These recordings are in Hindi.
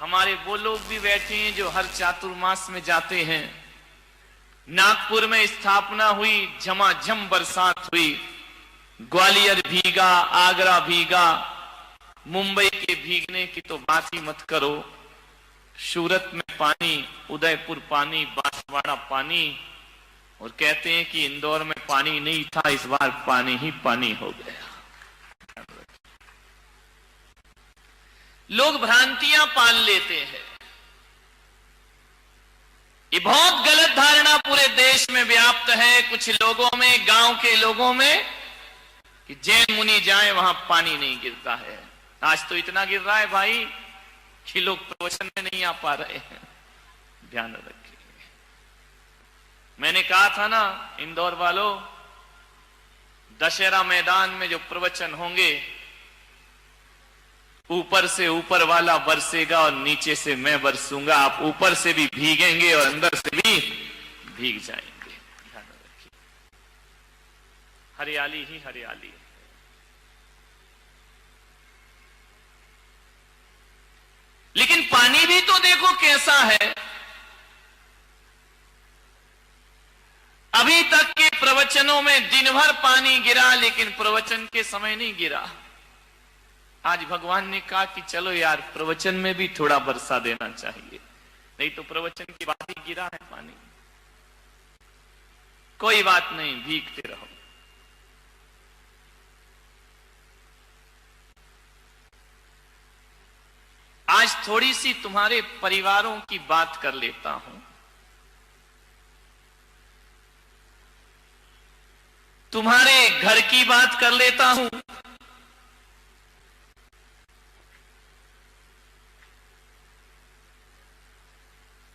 हमारे वो लोग भी बैठे हैं जो हर चातुर्मास में जाते हैं। नागपुर में स्थापना हुई, झमाझम बरसात हुई, ग्वालियर भीगा, आगरा भीगा, मुंबई के भीगने की तो बात ही मत करो। सूरत में पानी, उदयपुर पानी, बांसवाड़ा पानी, और कहते हैं कि इंदौर में पानी नहीं था, इस बार पानी ही पानी हो गया। लोग भ्रांतियां पाल लेते हैं। ये बहुत गलत धारणा पूरे देश में व्याप्त है, कुछ लोगों में, गांव के लोगों में, कि जैन मुनि जाए वहां पानी नहीं गिरता है। आज तो इतना गिर रहा है भाई कि लोग प्रवचन में नहीं आ पा रहे हैं। ध्यान रखिए। मैंने कहा था ना इंदौर वालों, दशहरा मैदान में जो प्रवचन होंगे, ऊपर से ऊपर वाला बरसेगा और नीचे से मैं बरसूंगा। आप ऊपर से भी भीगेंगे और अंदर से भी भीग जाएंगे। ध्यान रखिए, हरियाली ही हरियाली। लेकिन पानी भी तो देखो कैसा है। अभी तक के प्रवचनों में दिन भर पानी गिरा, लेकिन प्रवचन के समय नहीं गिरा। आज भगवान ने कहा कि चलो यार, प्रवचन में भी थोड़ा बरसा देना चाहिए, नहीं तो प्रवचन के बाद ही गिरा है पानी। कोई बात नहीं, भीगते रहो। आज थोड़ी सी तुम्हारे परिवारों की बात कर लेता हूं। तुम्हारे घर की बात कर लेता हूं।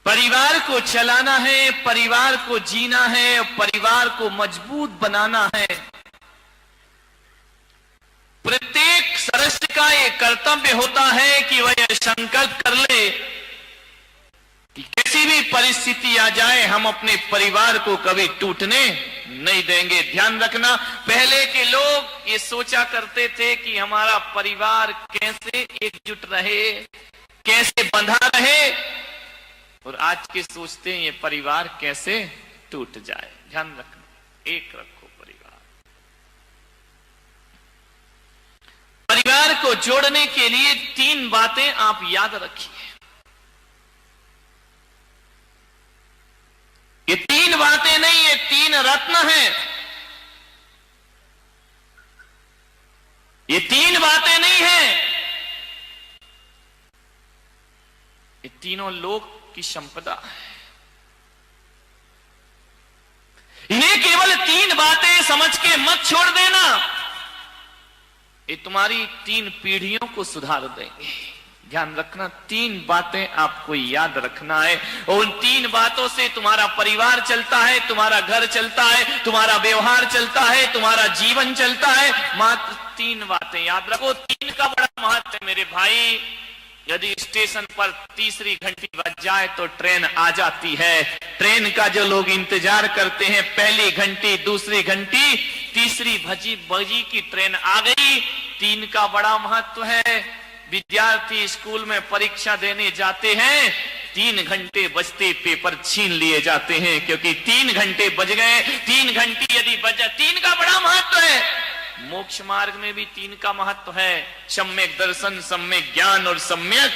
परिवार को चलाना है, परिवार को जीना है, परिवार को मजबूत बनाना है। प्रत्येक सदस्य का यह कर्तव्य होता है कि वह यह संकल्प कर ले कि किसी भी परिस्थिति आ जाए, हम अपने परिवार को कभी टूटने नहीं देंगे। ध्यान रखना, पहले के लोग ये सोचा करते थे कि हमारा परिवार कैसे एकजुट रहे, कैसे बंधा रहे, और आज के सोचते हैं ये परिवार कैसे टूट जाए। ध्यान रखना, एक रखो परिवार। परिवार को जोड़ने के लिए 3 बातें आप याद रखिए। ये 3 बातें नहीं, ये 3 रत्न हैं। ये 3 बातें नहीं हैं, ये तीनों लोग की संपदा है। ये केवल 3 बातें समझ के मत छोड़ देना, ये तुम्हारी 3 पीढ़ियों को सुधार देंगे। ध्यान रखना, 3 बातें आपको याद रखना है, और उन 3 बातों से तुम्हारा परिवार चलता है, तुम्हारा घर चलता है, तुम्हारा व्यवहार चलता है, तुम्हारा जीवन चलता है। मात्र 3 बातें याद रखो। 3 का बड़ा महत्व है मेरे भाई। यदि स्टेशन पर तीसरी घंटी बज जाए तो ट्रेन आ जाती है। ट्रेन का जो लोग इंतजार करते हैं, पहली घंटी, दूसरी घंटी, तीसरी बजी की ट्रेन आ गई। 3 का बड़ा महत्व है। विद्यार्थी स्कूल में परीक्षा देने जाते हैं, 3 घंटे बजते पेपर छीन लिए जाते हैं, क्योंकि 3 घंटे बज गए। 3 घंटी यदि बज जाए, 3 का बड़ा महत्व है। मोक्ष मार्ग में भी 3 का महत्व है। सम्यक दर्शन, सम्यक ज्ञान और सम्यक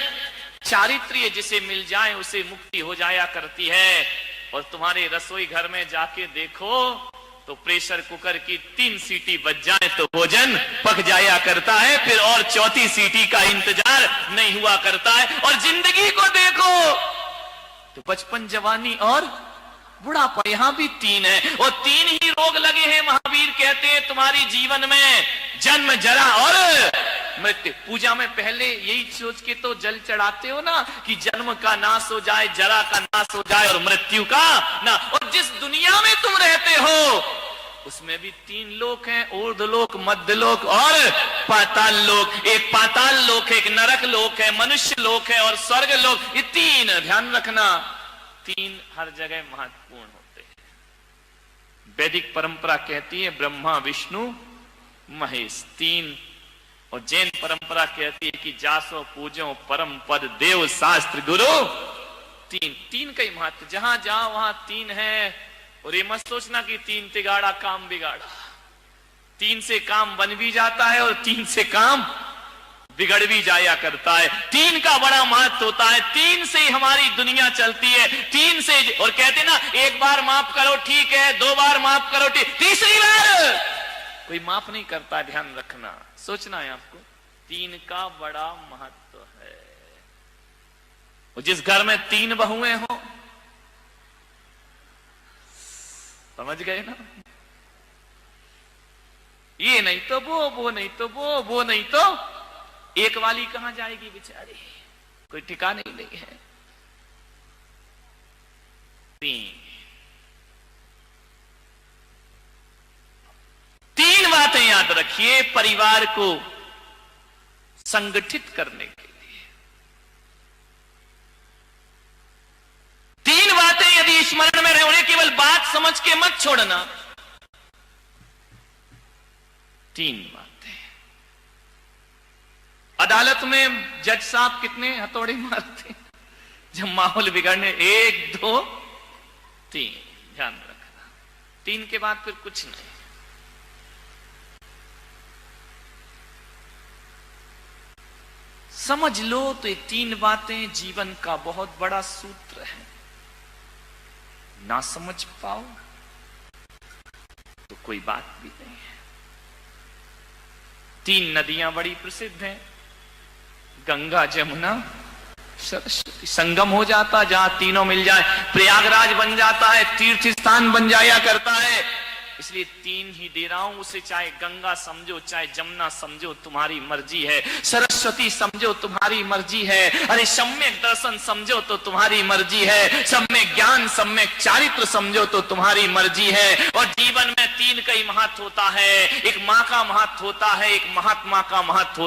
चारित्र्य जिसे मिल जाए उसे मुक्ति हो जाया करती है। और तुम्हारे रसोई घर में जाके देखो तो प्रेशर कुकर की 3 सीटी बज जाए तो भोजन पक जाया करता है, फिर और 4थी सीटी का इंतजार नहीं हुआ करता है। और जिंदगी को देखो तो बचपन, जवानी और बुढ़ापा, यहां भी 3 है, और 3 ही रोग लगे हैं। महावीर कहते हैं तुम्हारी जीवन में जन्म, जरा और मृत्यु। पूजा में पहले यही सोच के तो जल चढ़ाते हो ना कि जन्म का नाश हो जाए, जरा का नाश हो जाए और मृत्यु का ना। और जिस दुनिया में तुम रहते हो उसमें भी 3 लोक हैं, ऊर्ध्वलोक, मध्यलोक और पाताल लोक। एक पाताल लोक है, एक नरक लोक है, मनुष्य लोक है और स्वर्ग लोक। ये 3 ध्यान रखना, 3 हर जगह महत्वपूर्ण होते हैं। वैदिक परंपरा कहती है ब्रह्मा, विष्णु, महेश। 3 और जैन परंपरा कहती है कि जासो पूजो परम पद देव शास्त्र गुरु। तीन का ही महत्व, जहां जाओ वहां तीन है। और ये मत सोचना कि तीन तिगाड़ा काम बिगाड़ा। तीन से काम बन भी जाता है और तीन से काम बिगड़ भी जाया करता है। तीन का बड़ा महत्व होता है। तीन से ही हमारी दुनिया चलती है। तीन से, और कहते ना एक बार माफ करो ठीक है, 2 बार माफ करो ठीक, तीसरी बार कोई माफ नहीं करता। ध्यान रखना, सोचना है आपको, तीन का बड़ा महत्व है। और जिस घर में 3 बहुएं हो, समझ गए ना, ये नहीं तो वो नहीं तो वो नहीं तो एक वाली कहां जाएगी बेचारी, कोई ठिकाने ही नहीं है। 3 बातें याद रखिए परिवार को संगठित करने के लिए। 3 बातें यदि स्मरण में रहे, उन्हें केवल बात समझ के मत छोड़ना। 3 बातें। अदालत में जज साहब कितने हथौड़े मारते जब माहौल बिगड़ने, 1 2 3, ध्यान रखना। 3 के बाद फिर कुछ नहीं। समझ लो तो ये 3 बातें जीवन का बहुत बड़ा सूत्र है। ना समझ पाओ तो कोई बात भी नहीं है। 3 नदियां बड़ी प्रसिद्ध हैं, गंगा जमुना सरस्वती। संगम हो जाता जहां तीनों मिल जाए, प्रयागराज बन जाता है, तीर्थ स्थान बन जाया करता है। इसलिए 3 ही दे रहा हूं उसे, चाहे गंगा समझो चाहे जमुना समझो तुम्हारी मर्जी है, सरस्वती समझो तुम्हारी मर्जी है, अरे सम्यक दर्शन समझो तो तुम्हारी मर्जी है, सम्यक ज्ञान सम्यक चारित्र समझो तो तुम्हारी मर्जी है। और जीवन में 3 का ही महत्व होता है। एक मां का महत्व होता है, एक महात्मा का महत्व